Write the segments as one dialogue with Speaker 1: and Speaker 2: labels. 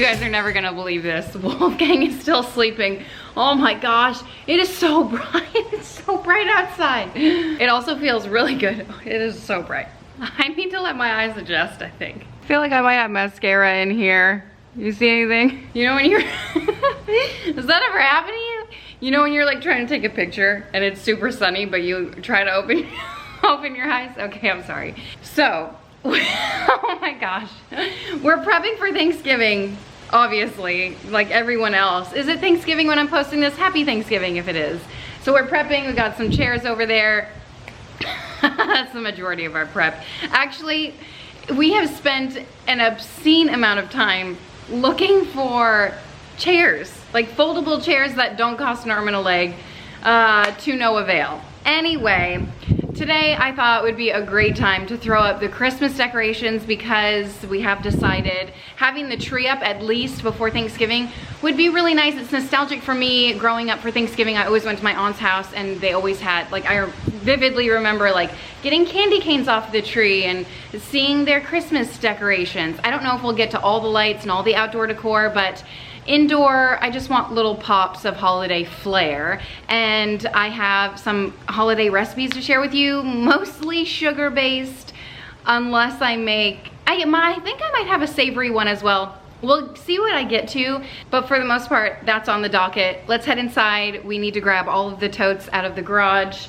Speaker 1: You guys are never gonna believe this. Wolfgang is still sleeping. Oh my gosh, it is so bright. It's so bright outside. It also feels really good. It is so bright. I need to let my eyes adjust, I think. I feel like I might have mascara in here. You see anything? You know when you're, does that ever happen to you? You know when you're like trying to take a picture and it's super sunny, but you try to open, open your eyes? Okay, I'm sorry. So, oh my gosh. We're prepping for Thanksgiving, obviously, like everyone else. Is it Thanksgiving when I'm posting this? Happy Thanksgiving if it is. So we're prepping, we got some chairs over there. That's the majority of our prep. Actually, we have spent an obscene amount of time looking for chairs, like foldable chairs that don't cost an arm and a leg, to no avail. Anyway, today I thought it would be a great time to throw up the Christmas decorations because we have decided having the tree up at least before Thanksgiving would be really nice. It's nostalgic for me. Growing up for Thanksgiving, I always went to my aunt's house and they always had, like, I vividly remember like getting candy canes off the tree and seeing their Christmas decorations. I don't know if we'll get to all the lights and all the outdoor decor, but indoor, I just want little pops of holiday flair. And I have some holiday recipes to share with you, mostly sugar-based, unless I make, I think I might have a savory one as well. We'll see what I get to, but for the most part, that's on the docket. Let's head inside. We need to grab all of the totes out of the garage.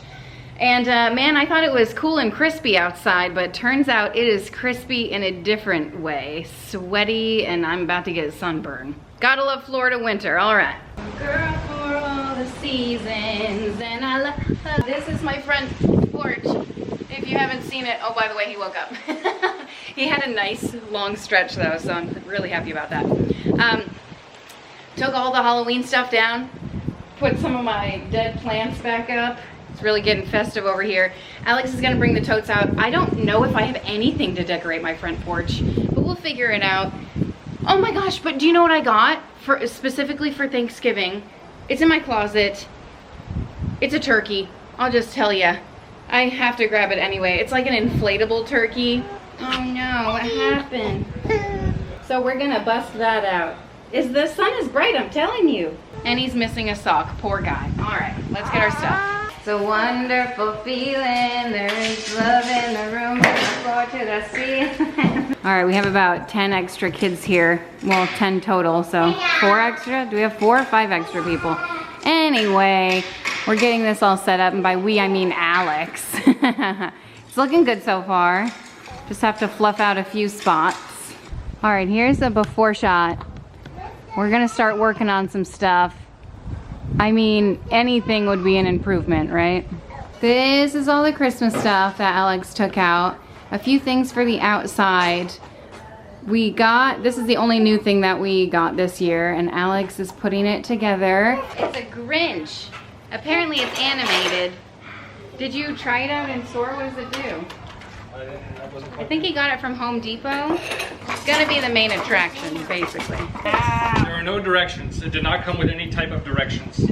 Speaker 1: And man, I thought it was cool and crispy outside, but turns out it is crispy in a different way. Sweaty, and I'm about to get sunburn. Gotta love Florida winter, all right. Girl for all the seasons, and I love. This is my front porch. If you haven't seen it, oh, by the way, he woke up. He had a nice long stretch though, so I'm really happy about that. Took all the Halloween stuff down, put some of my dead plants back up. It's really getting festive over here. Alex is gonna bring the totes out. I don't know if I have anything to decorate my front porch, but we'll figure it out. Oh my gosh, but do you know what I got for specifically for Thanksgiving? It's in my closet. It's a turkey. I'll just tell you. I have to grab it anyway. It's like an inflatable turkey. Oh no, what happened? So we're gonna bust that out. The sun is bright, I'm telling you. And he's missing a sock, poor guy. All right, let's get our stuff. It's a wonderful feeling, there is love in the room, from the floor to the ceiling. All right, we have about 10 extra kids here. Well, 10 total, so 4 extra? Do we have 4 or 5 extra people? Anyway, we're getting this all set up, and by we, I mean Alex. It's looking good so far. Just have to fluff out a few spots. All right, here's the before shot. We're gonna start working on some stuff. I mean, anything would be an improvement, right? This is all the Christmas stuff that Alex took out. A few things for the outside. This is the only new thing that we got this year, and Alex is putting it together. It's a Grinch. Apparently it's animated. Did you try it out in store? What does it do? I think he got it from Home Depot. It's gonna be the main attraction, basically.
Speaker 2: There are no directions. It did not come with any type of directions.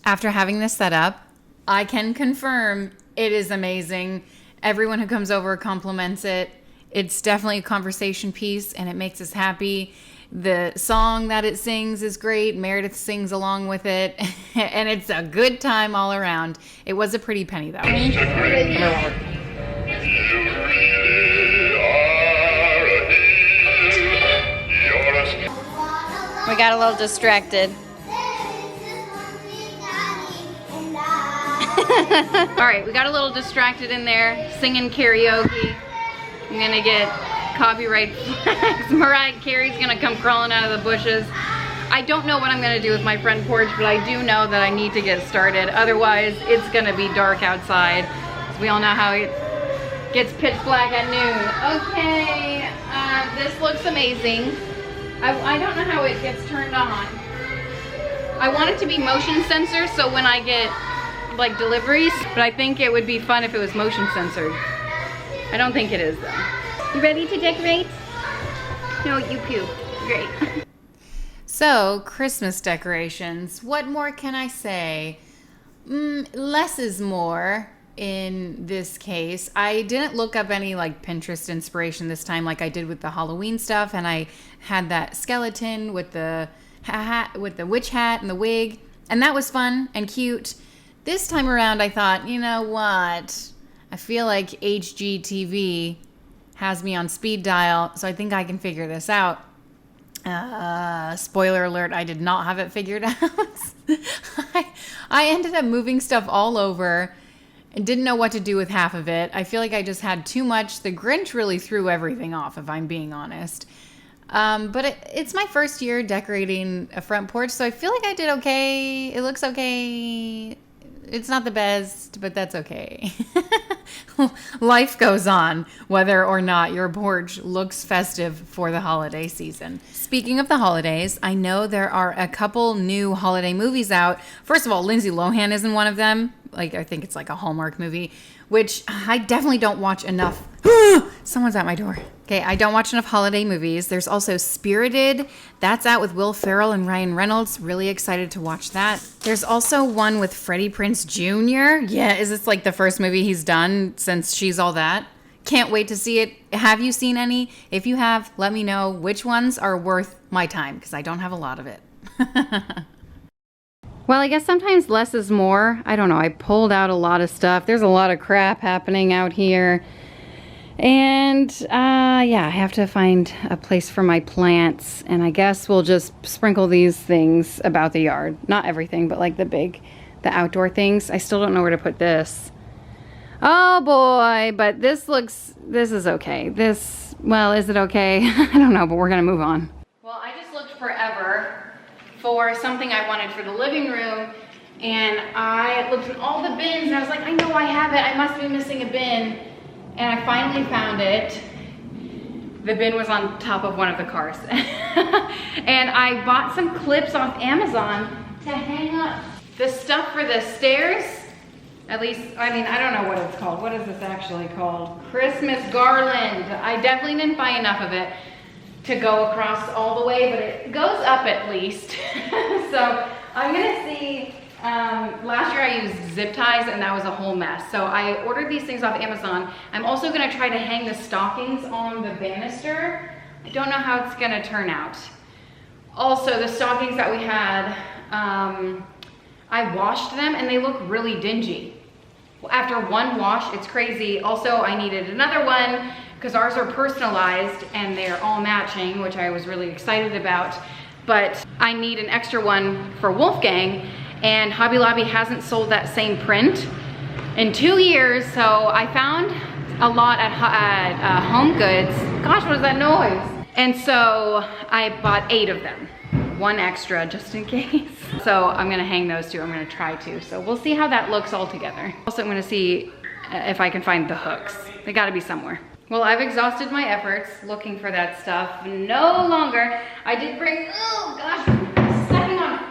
Speaker 1: After having this set up, I can confirm it is amazing. Everyone who comes over compliments it. It's definitely a conversation piece and it makes us happy. The song that it sings is great. Meredith sings along with it. And it's a good time all around. It was a pretty penny though. We got a little distracted. All right, we got a little distracted in there, singing karaoke. I'm gonna get copyright flags. Mariah Carey's gonna come crawling out of the bushes. I don't know what I'm gonna do with my front porch, but I do know that I need to get started. Otherwise, it's gonna be dark outside. Because we all know how it gets pitch black at noon. Okay, this looks amazing. I don't know how it gets turned on. I want it to be motion sensor, so when I get like deliveries, but I think it would be fun if it was motion censored. I don't think it is though. You ready to decorate? No, you poop. Great. So, Christmas decorations. What more can I say? Less is more.
Speaker 3: in this case. I didn't look up any like Pinterest inspiration this time like I did with the Halloween stuff, and I had that skeleton with the hat, with the witch hat and the wig, and that was fun and cute. This time around I thought, you know what? I feel like HGTV has me on speed dial, so I think I can figure this out. Spoiler alert, I did not have it figured out. I ended up moving stuff all over and didn't know what to do with half of it. I feel like I just had too much. The Grinch really threw everything off, if I'm being honest. But it's my first year decorating a front porch, so I feel like I did okay. It looks okay. It's not the best, but that's okay. Life goes on, whether or not your porch looks festive for the holiday season. Speaking of the holidays, I know there are a couple new holiday movies out. First of all, Lindsay Lohan is in one of them. Like, I think it's like a Hallmark movie, which I definitely don't watch enough. Someone's at my door. Okay, I don't watch enough holiday movies. There's also Spirited. That's out with Will Ferrell and Ryan Reynolds. Really excited to watch that. There's also one with Freddie Prinze Jr. Yeah, is this like the first movie he's done since She's All That? Can't wait to see it. Have you seen any? If you have, let me know which ones are worth my time, because I don't have a lot of it.
Speaker 1: Well, I guess sometimes less is more. I don't know. I pulled out a lot of stuff. There's a lot of crap happening out here. And yeah, I have to find a place for my plants. And I guess we'll just sprinkle these things about the yard. Not everything, but like the outdoor things. I still don't know where to put this. Oh boy, but this is okay. Well, is it okay? I don't know, but we're gonna move on. Well, I just looked forever for something I wanted for the living room, and I looked in all the bins and I was like, I know I have it, I must be missing a bin. And I finally found it. The bin was on top of one of the cars. And I bought some clips off Amazon to hang up the stuff for the stairs. At least, I mean, I don't know what it's called. What is this actually called? Christmas garland. I definitely didn't buy enough of it to go across all the way, but it goes up at least. So I'm gonna see, last year I used zip ties and that was a whole mess. So I ordered these things off Amazon. I'm also gonna try to hang the stockings on the banister. I don't know how it's gonna turn out. Also, the stockings that we had, I washed them and they look really dingy. After one wash, it's crazy. Also, I needed another one because ours are personalized and they're all matching, which I was really excited about. But I need an extra one for Wolfgang, and Hobby Lobby hasn't sold that same print in 2 years. So I found a lot at Home Goods. Gosh, what is that noise? And so I bought 8 of them. One extra just in case. So I'm gonna hang those two. I'm gonna try to. So we'll see how that looks all together. Also, I'm gonna see if I can find the hooks. They gotta be somewhere. Well, I've exhausted my efforts looking for that stuff. No longer. I did bring, oh gosh, I'm stepping on,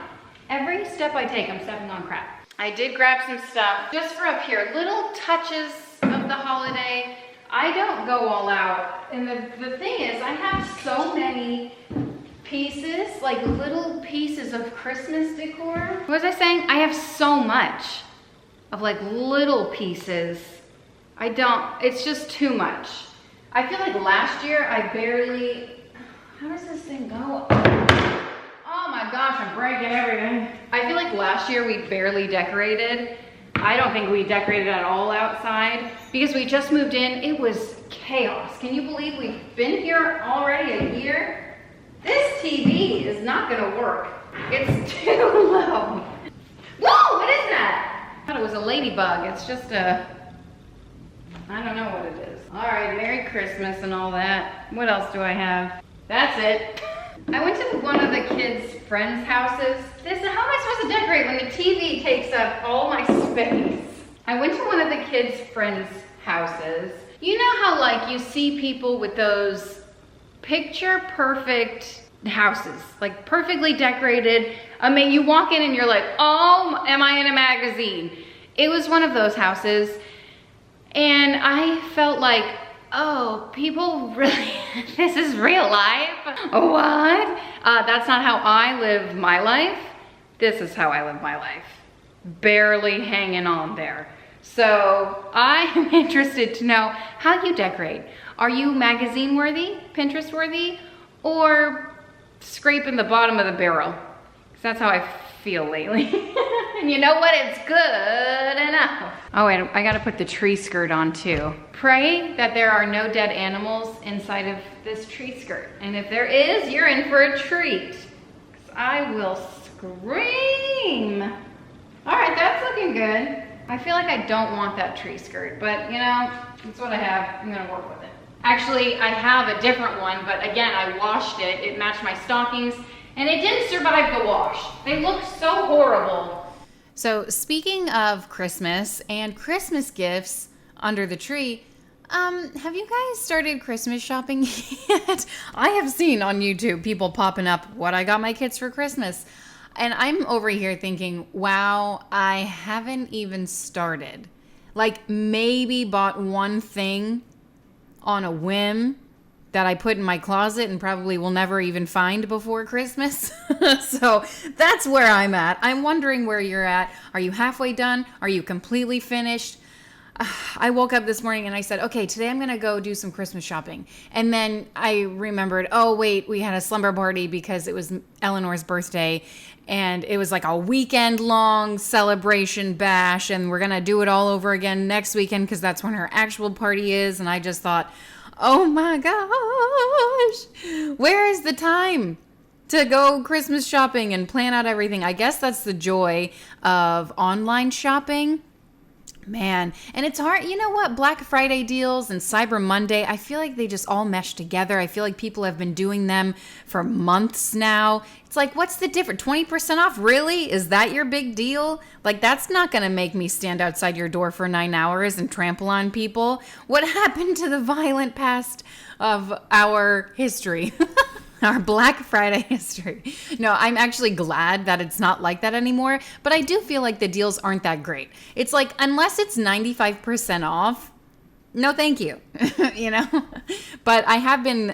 Speaker 1: every step I take, I'm stepping on crap. I did grab some stuff just for up here. Little touches of the holiday. I don't go all out. And the thing is, I have so many pieces, like little pieces of Christmas decor. What was I saying? I have so much of like little pieces. It's just too much. I feel like last year I barely, how does this thing go? Oh my gosh, I'm breaking everything. I feel like last year we barely decorated. I don't think we decorated at all outside because we just moved in. It was chaos. Can you believe we've been here already a year? This TV is not gonna work. It's too low. Whoa, what is that? I thought it was a ladybug. It's just a, I don't know what it is. All right, Merry Christmas and all that. What else do I have? That's it. I went to one of the kids' friends' houses. They said, how am I supposed to decorate when the TV takes up all my space? I went to one of the kids' friends' houses. You know how like you see people with those picture perfect houses, like perfectly decorated. I mean, you walk in and you're like, oh, am I in a magazine? It was one of those houses. And I felt like, oh, people really, this is real life? What? That's not how I live my life. This is how I live my life. Barely hanging on there. So I am interested to know how you decorate. Are you magazine worthy, Pinterest worthy, or scraping the bottom of the barrel? Because that's how I feel lately. And you know what? It's good enough. Oh, and I gotta put the tree skirt on too. Pray that there are no dead animals inside of this tree skirt. And if there is, you're in for a treat. 'Cause I will scream. All right, that's looking good. I feel like I don't want that tree skirt, but you know, that's what I have. I'm gonna work with it. Actually, I have a different one, but again, I washed it. It matched my stockings, and it didn't survive the wash. They look so horrible.
Speaker 3: So speaking of Christmas and Christmas gifts under the tree, have you guys started Christmas shopping yet? I have seen on YouTube people popping up what I got my kids for Christmas. And I'm over here thinking, wow, I haven't even started. Like maybe bought one thing on a whim that I put in my closet and probably will never even find before Christmas. So that's where I'm at. I'm wondering where you're at. Are you halfway done? Are you completely finished? I woke up this morning and I said, okay, today I'm going to go do some Christmas shopping. And then I remembered, oh, wait, we had a slumber party because it was Eleanor's birthday. And it was like a weekend long celebration bash. And we're going to do it all over again next weekend because that's when her actual party is. And I just thought, oh my gosh, where is the time to go Christmas shopping and plan out everything? I guess that's the joy of online shopping. Man, and it's hard. You know what? Black Friday deals and Cyber Monday, I feel like they just all mesh together. I feel like people have been doing them for months now. It's like, what's the difference? 20% off? Really? Is that your big deal? Like, that's not going to make me stand outside your door for 9 hours and trample on people. What happened to the violent past of our history? Our Black Friday history. No, I'm actually glad that it's not like that anymore, but I do feel like the deals aren't that great. It's like, unless it's 95% off, no thank you, you know? But I have been,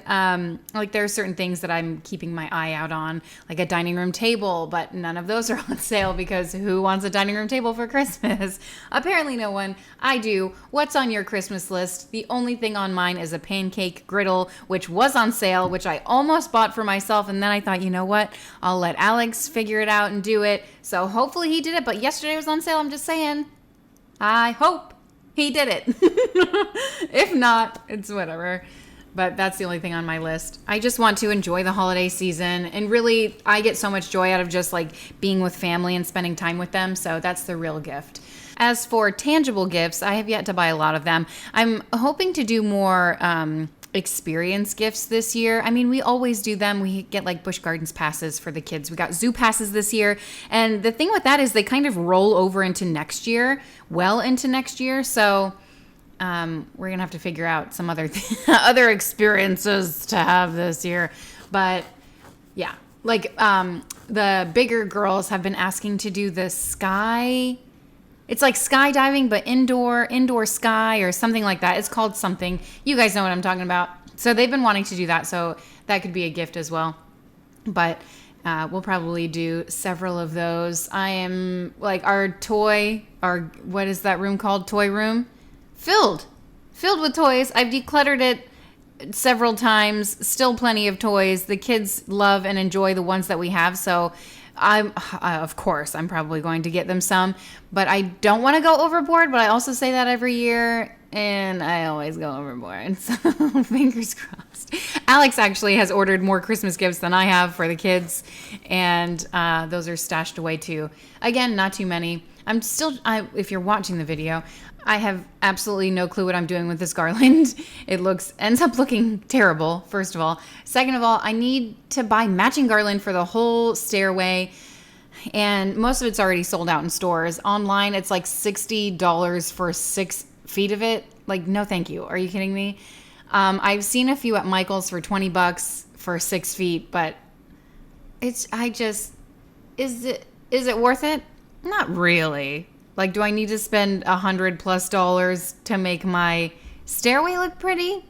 Speaker 3: like there are certain things that I'm keeping my eye out on, like a dining room table, but none of those are on sale because who wants a dining room table for Christmas? Apparently no one. I do. What's on your Christmas list? The only thing on mine is a pancake griddle, which was on sale, which I almost bought for myself. And then I thought, you know what? I'll let Alex figure it out and do it. So hopefully he did it. But yesterday was on sale. I'm just saying. I hope he did it. If not, it's whatever. But that's the only thing on my list. I just want to enjoy the holiday season. And really, I get so much joy out of just like being with family and spending time with them. So that's the real gift. As for tangible gifts, I have yet to buy a lot of them. I'm hoping to do more experience gifts this year. I mean, we always do them. We get like Busch Gardens passes for the kids. We got zoo passes this year. And the thing with that is they kind of roll over into next year, well into next year. So we're going to have to figure out some other other experiences to have this year. But yeah, like the bigger girls have been asking to do the sky. It's like skydiving, but indoor sky or something like that. It's called something. You guys know what I'm talking about. So they've been wanting to do that. So that could be a gift as well. But we'll probably do several of those. I am like our what is that room called? Toy room? Filled with toys. I've decluttered it several times. Still plenty of toys. The kids love and enjoy the ones that we have. So of course, I'm probably going to get them some, but I don't want to go overboard, but I also say that every year, and I always go overboard, so fingers crossed. Alex actually has ordered more Christmas gifts than I have for the kids, and those are stashed away too. Again, not too many. If you're watching the video, I have absolutely no clue what I'm doing with this garland. It ends up looking terrible, first of all. Second of all, I need to buy matching garland for the whole stairway. And most of it's already sold out in stores. Online, it's like $60 for 6 feet of it. Like, no thank you. Are you kidding me? I've seen a few at Michael's for $20 for 6 feet, but is it worth it? Not really. Like, do I need to spend $100+ to make my stairway look pretty?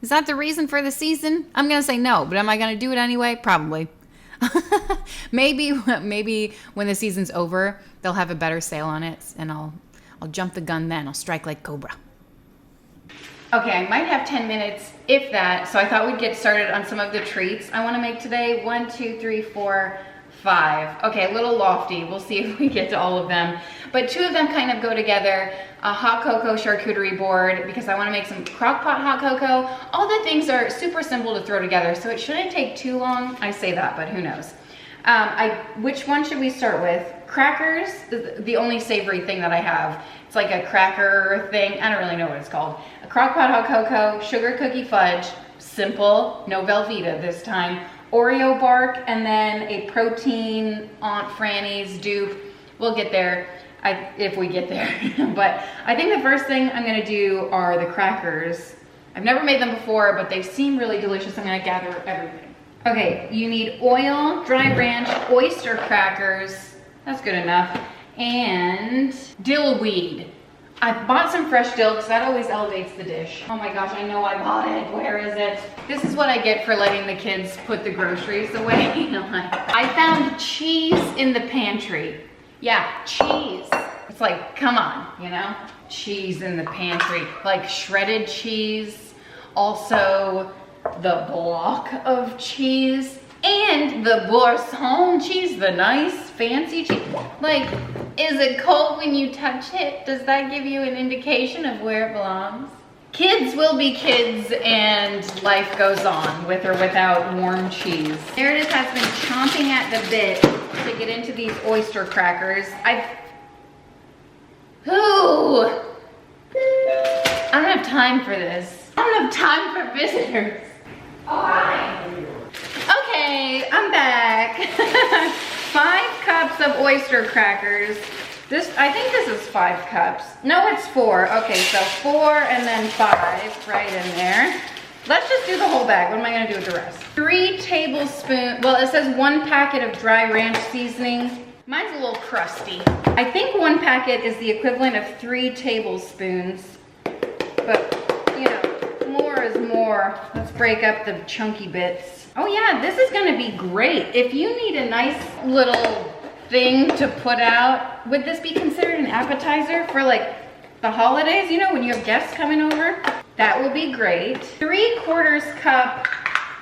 Speaker 3: Is that the reason for the season? I'm going to say no, but am I going to do it anyway? Probably. Maybe when the season's over, they'll have a better sale on it, and I'll I'll jump the gun then. I'll strike like Cobra.
Speaker 1: Okay, I might have 10 minutes, if that, so I thought we'd get started on some of the treats I wanna make today. 1, 2, 3, 4, 5. Okay, a little lofty. We'll see if we get to all of them. But 2 of them kind of go together. A hot cocoa charcuterie board, because I wanna make some crock pot hot cocoa. All the things are super simple to throw together, so it shouldn't take too long. I say that, but who knows? Which one should we start with? Crackers, the only savory thing that I have. It's like a cracker thing. I don't really know what it's called. A crock pot hot cocoa, sugar cookie fudge, simple, no Velveeta this time. Oreo bark, and then a protein Aunt Franny's dupe. We'll get there if we get there. But I think the first thing I'm gonna do are the crackers. I've never made them before, but they seem really delicious. I'm gonna gather everything. Okay, you need oil, dry ranch, oyster crackers. That's good enough. And dill weed. I bought some fresh dill because that always elevates the dish. Oh my gosh, I know I bought it. Where is it? This is what I get for letting the kids put the groceries away. I found cheese in the pantry. Yeah, cheese. It's like, come on, you know? Cheese in the pantry. Like shredded cheese. Also, the block of cheese. And the Boursin cheese, the nice fancy cheese. Like, is it cold when you touch it? Does that give you an indication of where it belongs? Kids will be kids and life goes on with or without warm cheese. Meredith has been chomping at the bit to get into these oyster crackers. I don't have time for this. I don't have time for visitors. Oh, hi. Okay, I'm back. 5 cups of oyster crackers. I think this is 5 cups. No, it's 4. Okay, so 4 and then 5 right in there. Let's just do the whole bag. What am I gonna do with the rest? 3 tablespoons, well, it says 1 packet of dry ranch seasoning. Mine's a little crusty. I think 1 packet is the equivalent of 3 tablespoons, but you know, more is more. Let's break up the chunky bits. Oh yeah, this is gonna be great. If you need a nice little thing to put out, would this be considered an appetizer for like the holidays? You know, when you have guests coming over? That will be great. 3/4 cup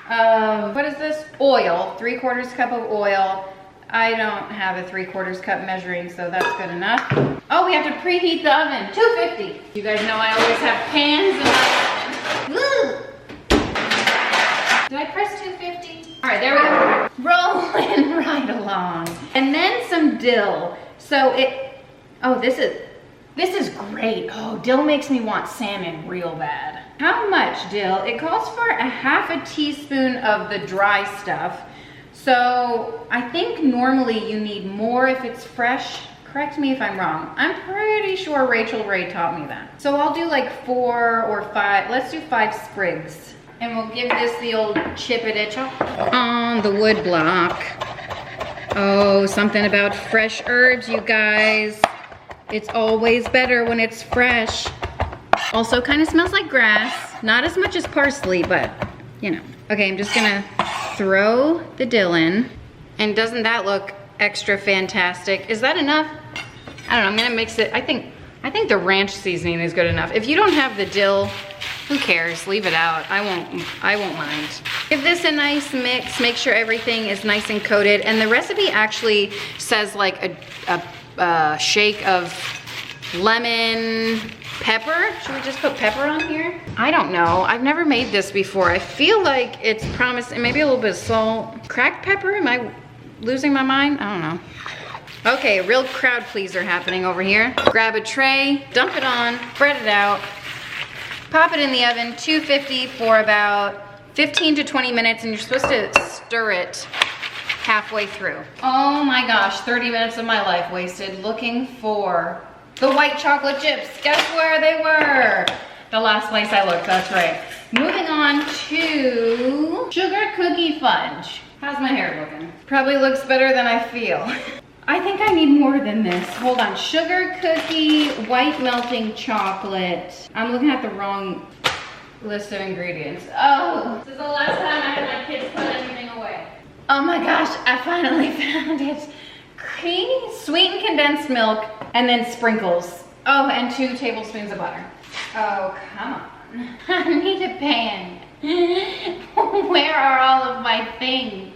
Speaker 1: of, what is this? Oil, 3/4 cup of oil. I don't have a 3/4 cup measuring, so that's good enough. Oh, we have to preheat the oven, 250. You guys know I always have pans in my oven. Woo! Did I press 250? All right, there we go. Rolling right along. And then some dill. So this is great. Oh, dill makes me want salmon real bad. How much dill? It calls for a 1/2 teaspoon of the dry stuff. So I think normally you need more if it's fresh. Correct me if I'm wrong. I'm pretty sure Rachel Ray taught me that. So I'll do like 4 or 5. Let's do 5 sprigs. And we'll give this the old chip-a-ditch on the wood block. Oh, something about fresh herbs, you guys. It's always better when it's fresh. Also kind of smells like grass. Not as much as parsley, but you know. Okay, I'm just gonna throw the dill in. And doesn't that look extra fantastic? Is that enough? I don't know, I'm gonna mix it. I think the ranch seasoning is good enough. If you don't have the dill, who cares? Leave it out. I won't mind. Give this a nice mix. Make sure everything is nice and coated. And the recipe actually says like a shake of lemon, pepper. Should we just put pepper on here? I don't know. I've never made this before. I feel like it's promising. Maybe a little bit of salt. Cracked pepper? Am I losing my mind? I don't know. Okay, a real crowd pleaser happening over here. Grab a tray, dump it on, spread it out. Pop it in the oven, 250 for about 15 to 20 minutes, and you're supposed to stir it halfway through. Oh my gosh, 30 minutes of my life wasted looking for the white chocolate chips. Guess where they were? The last place I looked, that's right. Moving on to sugar cookie fudge. How's my hair looking? Probably looks better than I feel. I think I need more than this. Hold on, sugar cookie, white melting chocolate. I'm looking at the wrong list of ingredients. Oh, this is the last time I had my kids put anything away. Oh my gosh, I finally found it. Creamy, sweetened condensed milk, and then sprinkles. Oh, and 2 tablespoons of butter. Oh, come on. I need a pan. Where are all of my things?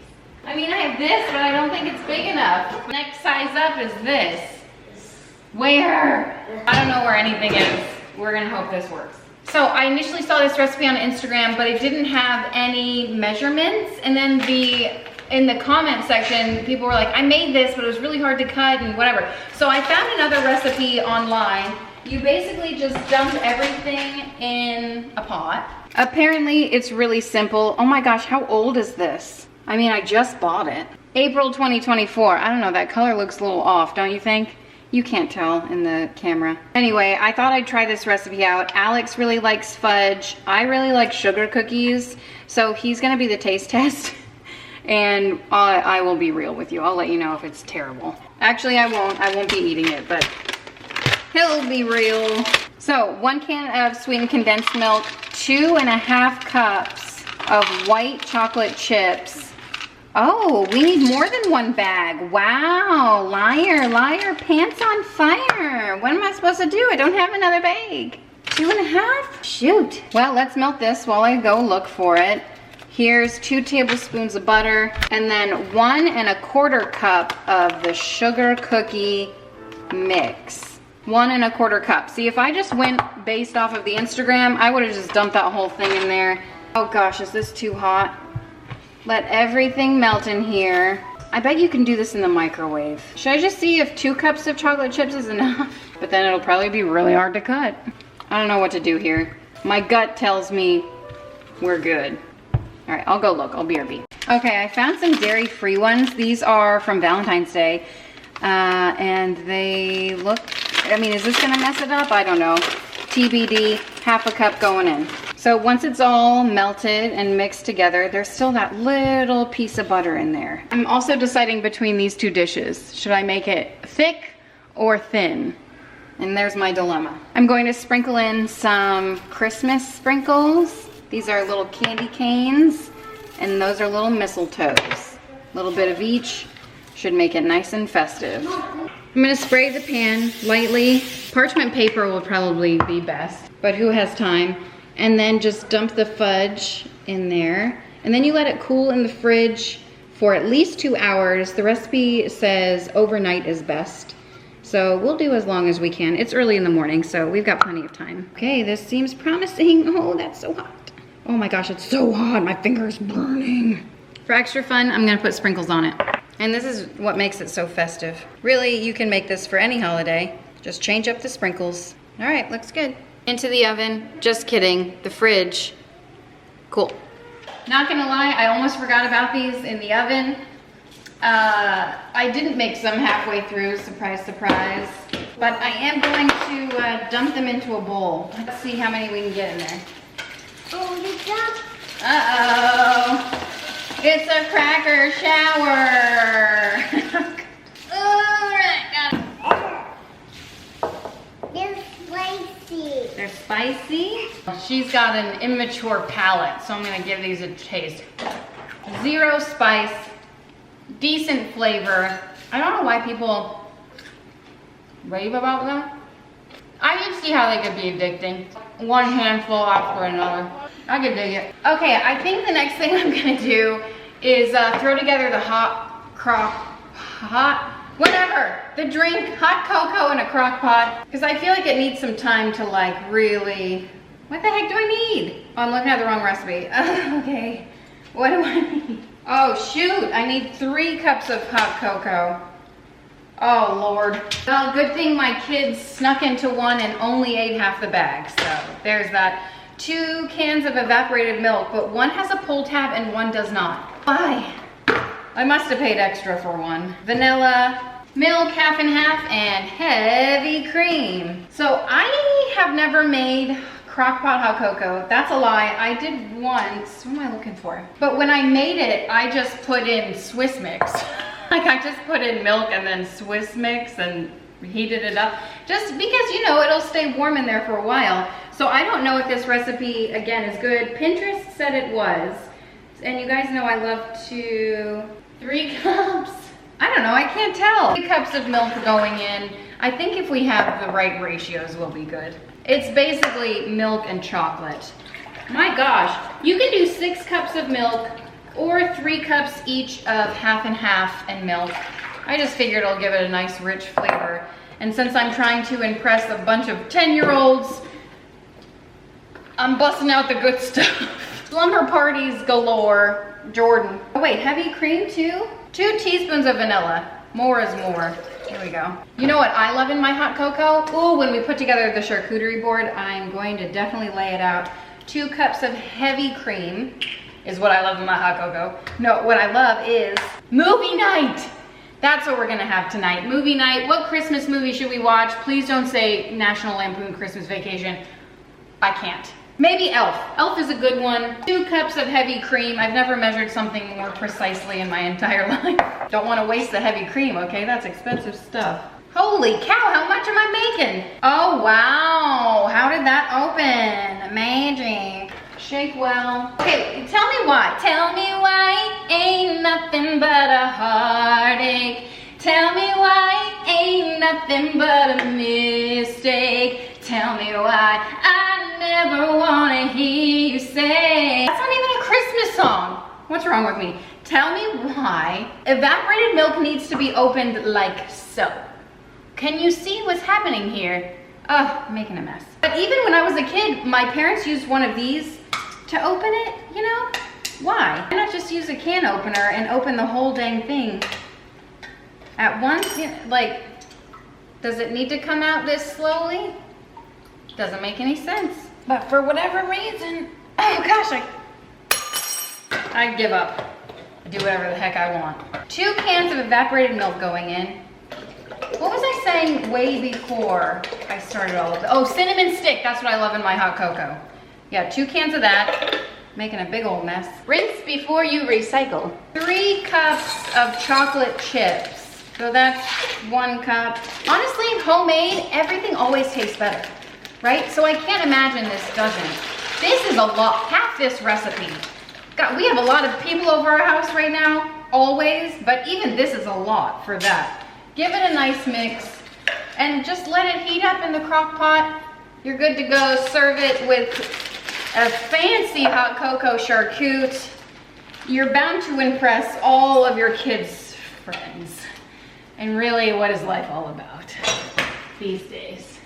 Speaker 1: I mean, I have this, but I don't think it's big enough. Next size up is this. Where? I don't know where anything is. We're gonna hope this works. So I initially saw this recipe on Instagram, but it didn't have any measurements. And then in the comment section, people were like, I made this, but it was really hard to cut and whatever. So I found another recipe online. You basically just dump everything in a pot. Apparently it's really simple. Oh my gosh, how old is this? I mean, I just bought it. April 2024. I don't know, that color looks a little off, don't you think? You can't tell in the camera. Anyway, I thought I'd try this recipe out. Alex really likes fudge. I really like sugar cookies. So he's gonna be the taste test. And I will be real with you. I'll let you know if it's terrible. Actually, I won't be eating it, but he'll be real. So 1 can of sweetened condensed milk, 2.5 cups of white chocolate chips. Oh, we need more than 1 bag. Wow, liar, liar, pants on fire. What am I supposed to do? I don't have another bag. 2.5? Shoot. Well, let's melt this while I go look for it. Here's 2 tablespoons of butter, and then 1.25 cup of the sugar cookie mix. 1.25 cup. See, if I just went based off of the Instagram, I would have just dumped that whole thing in there. Oh gosh, is this too hot? Let everything melt in here. I bet you can do this in the microwave. Should I just see if 2 cups of chocolate chips is enough? But then it'll probably be really hard to cut. I don't know what to do here. My gut tells me we're good. All right, I'll go look, I'll BRB. Okay, I found some dairy-free ones. These are from Valentine's Day. And they look, I mean, is this gonna mess it up? I don't know. TBD, 1/2 cup going in. So once it's all melted and mixed together, there's still that little piece of butter in there. I'm also deciding between these 2 dishes. Should I make it thick or thin? And there's my dilemma. I'm going to sprinkle in some Christmas sprinkles. These are little candy canes, and those are little mistletoes. A little bit of each should make it nice and festive. I'm gonna spray the pan lightly. Parchment paper will probably be best, but who has time? And then just dump the fudge in there. And then you let it cool in the fridge for at least 2 hours. The recipe says overnight is best. So we'll do as long as we can. It's early in the morning, so we've got plenty of time. Okay, this seems promising. Oh, that's so hot. Oh my gosh, it's so hot. My finger's burning. For extra fun, I'm gonna put sprinkles on it. And this is what makes it so festive. Really, you can make this for any holiday. Just change up the sprinkles. All right, looks good. Into the oven. Just kidding. The fridge. Cool. Not gonna lie, I almost forgot about these in the oven. I didn't make some halfway through, surprise, surprise. But I am going to dump them into a bowl. Let's see how many we can get in there.
Speaker 4: Oh, you dumped.
Speaker 1: Uh-oh. It's a cracker shower. All right, got it.
Speaker 4: They're spicy.
Speaker 1: They're spicy. She's got an immature palate, so I'm gonna give these a taste. 0 spice, decent flavor. I don't know why people rave about them. I can see how they could be addicting. 1 handful after another. I could dig it. Okay, I think the next thing I'm gonna do is throw together the the drink, hot cocoa in a crock pot, because I feel like it needs some time to like really, what the heck do I need? Oh, I'm looking at the wrong recipe. Okay, what do I need? Oh shoot, I need 3 cups of hot cocoa. Oh Lord. Well, good thing my kids snuck into one and only ate half the bag, so there's that. 2 cans of evaporated milk, but one has a pull tab and one does not. Why? I must have paid extra for one. Vanilla, milk 50/50, and heavy cream. So I have never made crockpot hot cocoa. That's a lie. I did once. What am I looking for? But when I made it, I just put in Swiss mix. Like I just put in milk and then Swiss mix and heated it up. Just because, you know, it'll stay warm in there for a while. So I don't know if this recipe, again, is good. Pinterest said it was. And you guys know I love to 3 cups I don't know, I can't tell. 3 cups of milk going in. I think if we have the right ratios, we'll be good. It's basically milk and chocolate. My gosh, you can do 6 cups of milk or 3 cups each of half and half and milk. I just figured it'll give it a nice rich flavor. And since I'm trying to impress a bunch of 10-year-olds, I'm busting out the good stuff. Slumber parties galore. Jordan. Oh wait, heavy cream too? 2 teaspoons of vanilla. More is more. Here we go. You know what I love in my hot cocoa? Ooh, when we put together the charcuterie board, I'm going to definitely lay it out. 2 cups of heavy cream is what I love in my hot cocoa. No, what I love is movie night. That's what we're gonna have tonight. Movie night. What Christmas movie should we watch? Please don't say National Lampoon Christmas Vacation. I can't. Maybe Elf. Elf is a good one. 2 cups of heavy cream. I've never measured something more precisely in my entire life. Don't want to waste the heavy cream, okay? That's expensive stuff. Holy cow, how much am I making? Oh, wow. How did that open? Magic. Shake well. Okay, tell me why. Tell me why ain't nothing but a heartache. Tell me why ain't nothing but a mistake. Tell me why I never wanna hear you say. That's not even a Christmas song. What's wrong with me? Tell me why evaporated milk needs to be opened like so. Can you see what's happening here? Oh, I'm making a mess. But even when I was a kid, my parents used one of these to open it, you know? Why? Why not just use a can opener and open the whole dang thing at once? Like, does it need to come out this slowly? Doesn't make any sense. But for whatever reason, oh gosh, I give up. I do whatever the heck I want. 2 cans of evaporated milk going in. What was I saying way before I started all of this? Oh, cinnamon stick, that's what I love in my hot cocoa. Yeah, 2 cans of that, making a big old mess. Rinse before you recycle. 3 cups of chocolate chips. So that's 1 cup. Honestly, homemade, everything always tastes better. Right? So I can't imagine this doesn't. This is a lot, half this recipe. God, we have a lot of people over our house right now, always, but even this is a lot for that. Give it a nice mix and just let it heat up in the crock pot. You're good to go. Serve it with a fancy hot cocoa charcuterie. You're bound to impress all of your kids' friends. And really, what is life all about these days?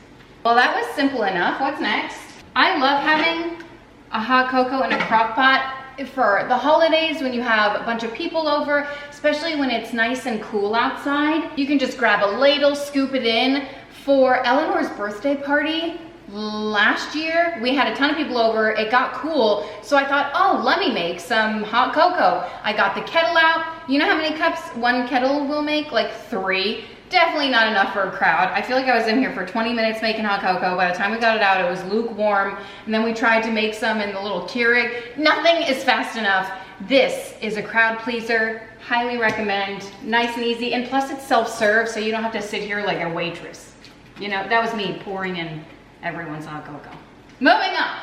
Speaker 1: Well, that was simple enough. What's next? I love having a hot cocoa in a crock pot for the holidays when you have a bunch of people over, especially when it's nice and cool outside. You can just grab a ladle, scoop it in. For Eleanor's birthday party last year, we had a ton of people over. It got cool, so I thought, oh, let me make some hot cocoa. I got the kettle out. You know how many cups 1 kettle will make? Like 3. Definitely not enough for a crowd. I feel like I was in here for 20 minutes making hot cocoa. By the time we got it out, it was lukewarm. And then we tried to make some in the little Keurig. Nothing is fast enough. This is a crowd pleaser. Highly recommend. Nice and easy. And plus it's self-serve, so you don't have to sit here like a waitress. You know, that was me pouring in everyone's hot cocoa. Moving on.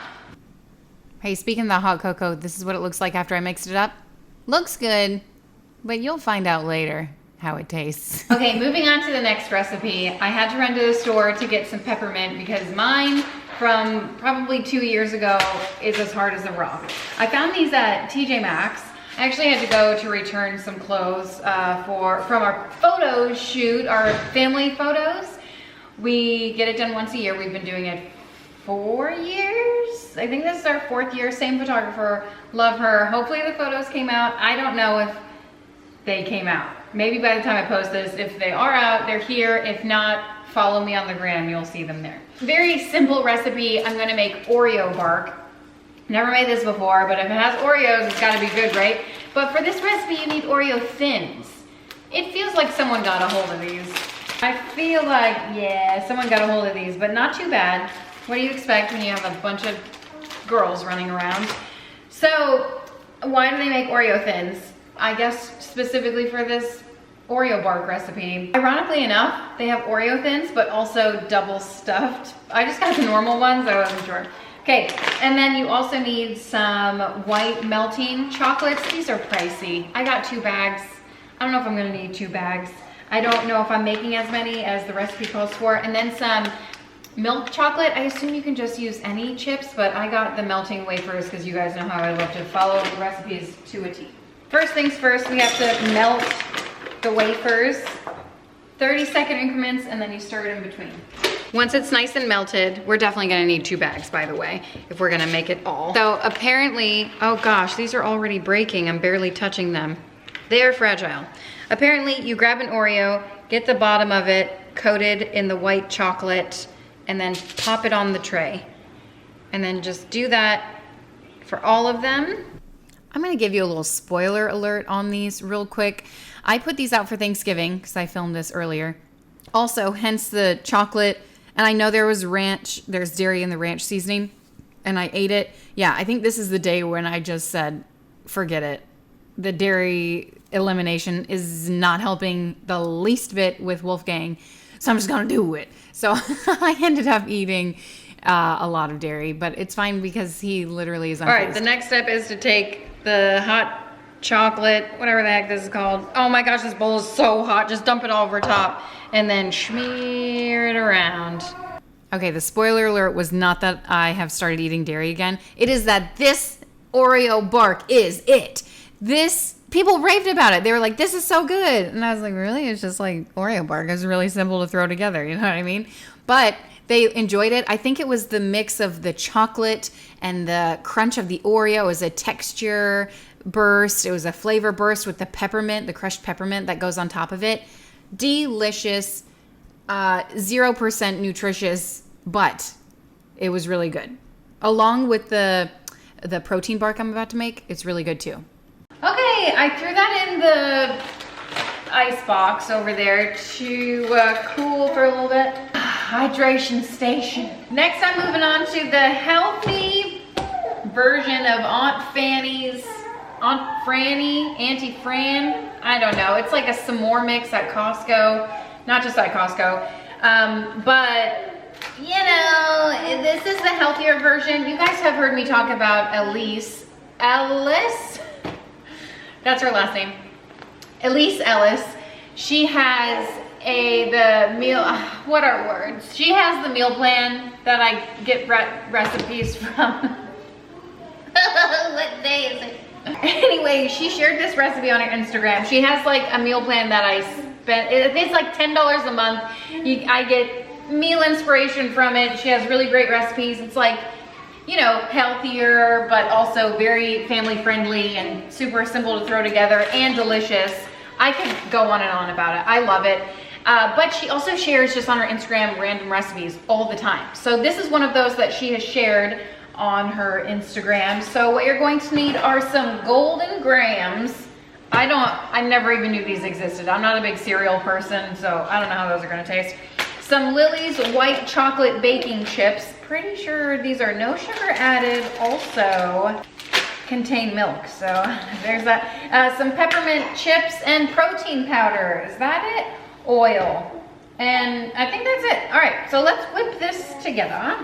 Speaker 3: Hey, speaking of the hot cocoa, this is what it looks like after I mixed it up. Looks good, but you'll find out later how it tastes.
Speaker 1: Okay, moving on to the next recipe. I had to run to the store to get some peppermint because mine from probably 2 years ago is as hard as a rock. I found these at TJ Maxx. I actually had to go to return some clothes from our photo shoot, our family photos. We get it done once a year. We've been doing it 4 years. I think this is our 4th year. Same photographer. Love her. Hopefully the photos came out. I don't know if they came out. Maybe by the time I post this, if they are out, they're here. If not, follow me on the gram. You'll see them there. Very simple recipe. I'm gonna make Oreo bark. Never made this before, but if it has Oreos, it's gotta be good, right? But for this recipe, you need Oreo thins. It feels like someone got a hold of these. I feel like, yeah, someone got a hold of these, but not too bad. What do you expect when you have a bunch of girls running around? So, why do they make Oreo thins? I guess specifically for this Oreo bark recipe. Ironically enough, they have Oreo thins, but also double stuffed. I just got the normal ones, I wasn't sure. Okay, and then you also need some white melting chocolates. These are pricey. I got 2 bags. I don't know if I'm gonna need 2 bags. I don't know if I'm making as many as the recipe calls for. And then some milk chocolate. I assume you can just use any chips, but I got the melting wafers because you guys know how I love to follow the recipes to a T. First things first, we have to melt the wafers, 30-second increments, and then you stir it in between. Once it's nice and melted, we're definitely gonna need 2 bags, by the way, if we're gonna make it all. So apparently, oh gosh, these are already breaking. I'm barely touching them. They are fragile. Apparently, you grab an Oreo, get the bottom of it coated in the white chocolate, and then pop it on the tray. And then just do that for all of them.
Speaker 3: I'm gonna give you a little spoiler alert on these real quick. I put these out for Thanksgiving because I filmed this earlier. Also, hence the chocolate. And I know there was ranch, there's dairy in the ranch seasoning, and I ate it. Yeah, I think this is the day when I just said, forget it. The dairy elimination is not helping the least bit with Wolfgang, so I'm just gonna do it. So I ended up eating a lot of dairy, but it's fine because he literally is unfazed.
Speaker 1: All right, the next step is to take the hot chocolate, whatever the heck this is called. Oh my gosh, this bowl is so hot. Just dump it all over top and then smear it around.
Speaker 3: Okay, the spoiler alert was not that I have started eating dairy again. It is that this Oreo bark is it. People raved about it. They were like, this is so good. And I was like, really? It's just like Oreo bark. It's really simple to throw together. You know what I mean? But they enjoyed it. I think it was the mix of the chocolate and the crunch of the Oreo. It was a texture burst. It was a flavor burst with the peppermint, the crushed peppermint that goes on top of it. Delicious, 0% nutritious, but it was really good. Along with the protein bark I'm about to make, it's really good too.
Speaker 1: Okay, I threw that in the ice box over there to cool for a little bit. Hydration station. Next, I'm moving on to the healthy version of Aunt Franny, Auntie Fran. I don't know. It's like a s'more mix at Costco. Not just at Costco. But, you know, this is the healthier version. You guys have heard me talk about Elise. That's her last name. Elise Ellis. She has the meal, what are words? She has the meal plan that I get recipes from. What day is it? Anyway, she shared this recipe on her Instagram. She has like a meal plan that I spent, it's like $10 a month. I get meal inspiration from it. She has really great recipes. It's like, you know, healthier, but also very family friendly and super simple to throw together and delicious. I could go on and on about it. I love it. But she also shares just on her Instagram random recipes all the time. So this is one of those that she has shared on her Instagram. So what you're going to need are some golden grams. I never even knew these existed. I'm not a big cereal person, so I don't know how those are gonna taste. Some Lily's white chocolate baking chips. Pretty sure these are no sugar added. Also contain milk, so there's that. Some peppermint chips and protein powder. Is that it? Oil. And I think that's it. All right, so let's whip this together.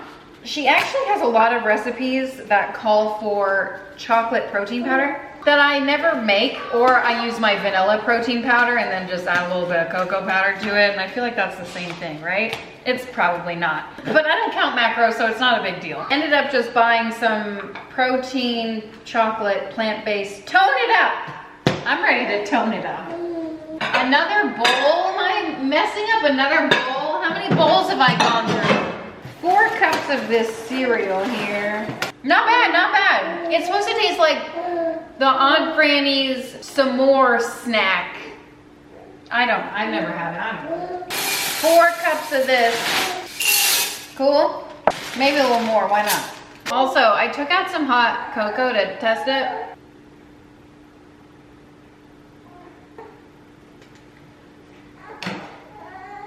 Speaker 1: She actually has a lot of recipes that call for chocolate protein powder that I never make, or I use my vanilla protein powder and then just add a little bit of cocoa powder to it, and I feel like that's the same thing, right? It's probably not, but I don't count macros, so it's not a big deal. Ended up just buying some protein chocolate plant-based. Tone it up! I'm ready to tone it up. Another bowl? Am I messing up another bowl? How many bowls have I gone through? 4 cups of this cereal here. Not bad, not bad. It's supposed to taste like the Aunt Franny's s'more snack. I've never had it, I don't know. 4 cups of this. Cool? Maybe a little more, why not? Also, I took out some hot cocoa to test it.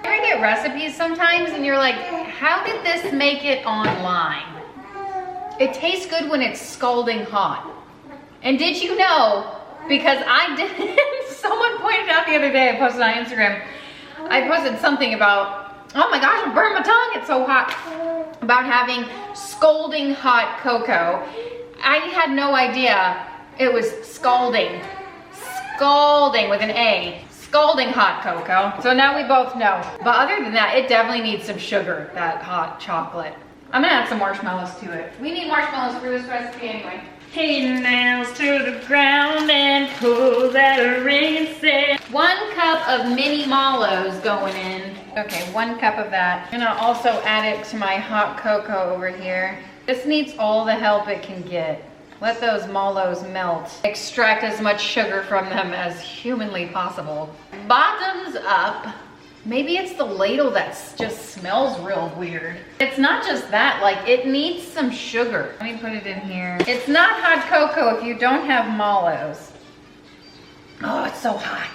Speaker 1: You ever get recipes sometimes and you're like, how did this make it online? It tastes good when it's scalding hot. And did you know, because I did, someone pointed out the other day, I posted on Instagram, I posted something about, oh my gosh, I burned my tongue, it's so hot, about having scalding hot cocoa. I had no idea it was scalding. scalding with an A. Scalding hot cocoa. So now we both know. But other than that, it definitely needs some sugar, that hot chocolate. I'm gonna add some marshmallows to it. We need marshmallows for this recipe anyway. Hey, nails to the ground and pull that ring and say. 1 cup of mini mallows going in. Okay, 1 cup of that. I'm gonna also add it to my hot cocoa over here. This needs all the help it can get. Let those mallows melt. Extract as much sugar from them as humanly possible. Bottoms up. Maybe it's the ladle that just smells real weird. It's not just that, like it needs some sugar. Let me put it in here. It's not hot cocoa if you don't have mallows. Oh, it's so hot.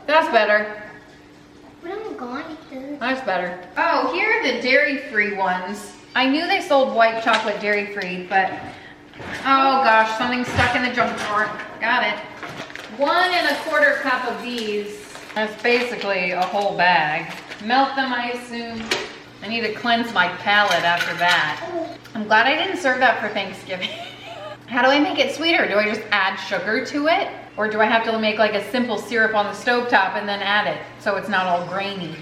Speaker 1: That's better. That's better. Oh, here are the dairy-free ones. I knew they sold white chocolate dairy-free, but oh gosh, something stuck in the junk drawer. Got it. 1 1/4 cup of these. That's basically a whole bag. Melt them, I assume. I need to cleanse my palate after that. I'm glad I didn't serve that for Thanksgiving. How do I make it sweeter? Do I just add sugar to it? Or do I have to make like a simple syrup on the stovetop and then add it so it's not all grainy?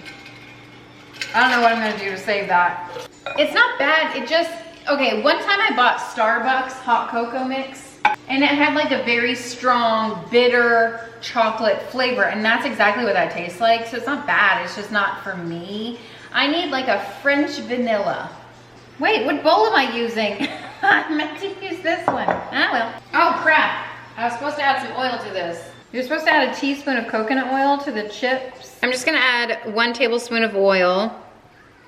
Speaker 1: I don't know what I'm gonna do to save that. It's not bad, it just, okay, one time I bought Starbucks hot cocoa mix and it had like a very strong, bitter chocolate flavor, and that's exactly what that tastes like, so it's not bad, it's just not for me. I need like a French vanilla. Wait, what bowl am I using? I meant to use this one. Ah, well. Oh crap, I was supposed to add some oil to this. You're supposed to add a teaspoon of coconut oil to the chips. I'm just gonna add 1 tablespoon of oil,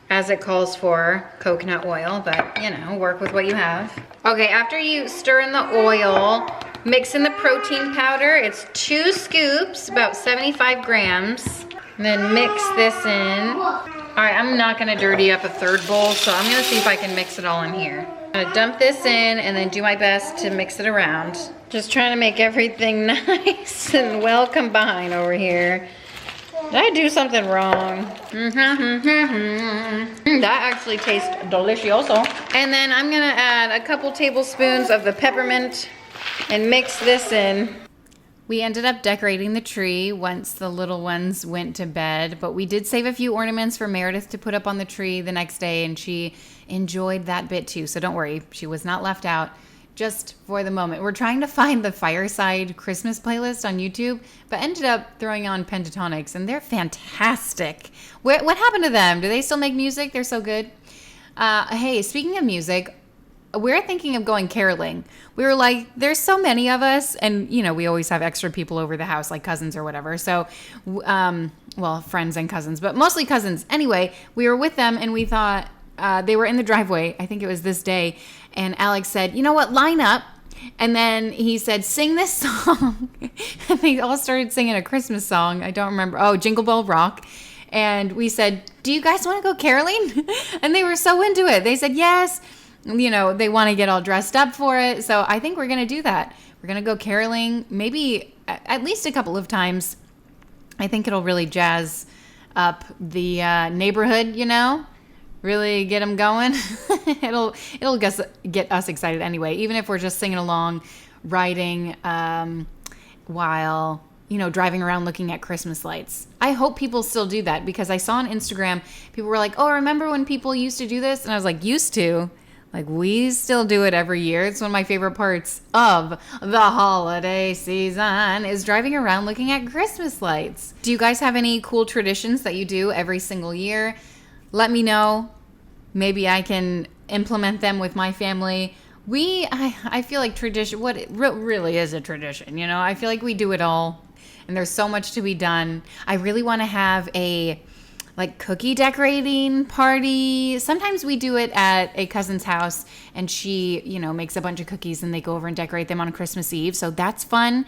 Speaker 1: as it calls for coconut oil, but you know, work with what you have. Okay, after you stir in the oil, mix in the protein powder. It's 2 scoops, about 75 grams. And then mix this in. All right, I'm not gonna dirty up a 3rd bowl, so I'm gonna see if I can mix it all in here. I'm gonna dump this in and then do my best to mix it around. Just trying to make everything nice and well combined over here. Did I do something wrong? That actually tastes delicioso. And then I'm gonna add a couple tablespoons of the peppermint and mix this in.
Speaker 3: We ended up decorating the tree once the little ones went to bed, but we did save a few ornaments for Meredith to put up on the tree the next day, and she enjoyed that bit too. So don't worry, she was not left out. Just for the moment. We're trying to find the Fireside Christmas playlist on YouTube, but ended up throwing on Pentatonics, and they're fantastic. What happened to them? Do they still make music? They're so good. Hey, speaking of music, we're thinking of going caroling. We were like, there's so many of us, and you know, we always have extra people over the house, like cousins or whatever. So, well, friends and cousins, but mostly cousins. Anyway, we were with them, and we thought, they were in the driveway. I think it was this day. And Alex said, you know what, line up. And then he said, sing this song. And they all started singing a Christmas song. I don't remember. Oh, Jingle Bell Rock. And we said, do you guys want to go caroling? And they were so into it. They said, yes. You know, they want to get all dressed up for it. So I think we're going to do that. We're going to go caroling maybe at least a couple of times. I think it'll really jazz up the neighborhood, you know? Really get them going. It'll get us excited anyway, even if we're just singing along, riding while, you know, driving around looking at Christmas lights. I hope people still do that, because I saw on Instagram, people were like, oh, remember when people used to do this? And I was like, used to? Like, we still do it every year. It's one of my favorite parts of the holiday season is driving around looking at Christmas lights. Do you guys have any cool traditions that you do every single year? Let me know. Maybe I can implement them with my family. I feel like tradition, what it really is a tradition, you know? I feel like we do it all, and there's so much to be done. I really want to have a like cookie decorating party. Sometimes we do it at a cousin's house, and she, you know, makes a bunch of cookies and they go over and decorate them on Christmas Eve. So that's fun.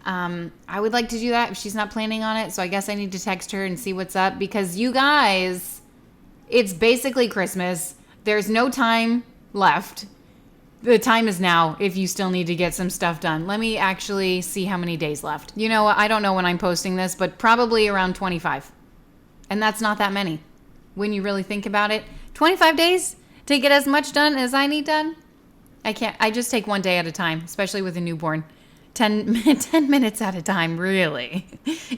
Speaker 3: I would like to do that if she's not planning on it. So I guess I need to text her and see what's up, because you guys, it's basically Christmas. There's no time left. The time is now if you still need to get some stuff done. Let me actually see how many days left. You know, I don't know when I'm posting this, but probably around 25. And that's not that many when you really think about it. 25 days to get as much done as I need done? I can't. I just take one day at a time, especially with a newborn. 10 minutes at a time, really.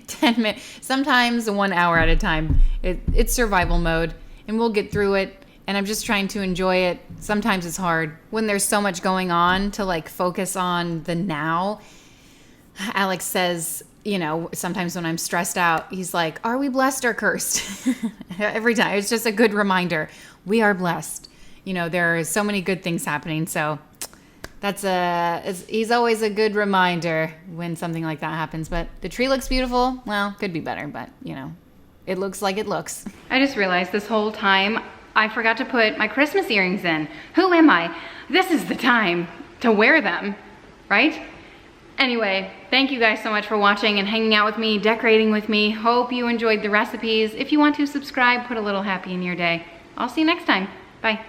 Speaker 3: 10 minutes, sometimes 1 hour at a time. It's survival mode, and we'll get through it. And I'm just trying to enjoy it. Sometimes it's hard when there's so much going on to like focus on the now. Alex says, you know, sometimes when I'm stressed out, he's like, are we blessed or cursed? Every time. It's just a good reminder. We are blessed. You know, there are so many good things happening. So he's always a good reminder when something like that happens. But the tree looks beautiful. Well, could be better, but you know, it looks like it looks.
Speaker 1: I just realized this whole time I forgot to put my Christmas earrings in. Who am I? This is the time to wear them, right? Anyway, thank you guys so much for watching and hanging out with me, decorating with me. Hope you enjoyed the recipes. If you want to subscribe, put a little happy in your day. I'll see you next time. Bye.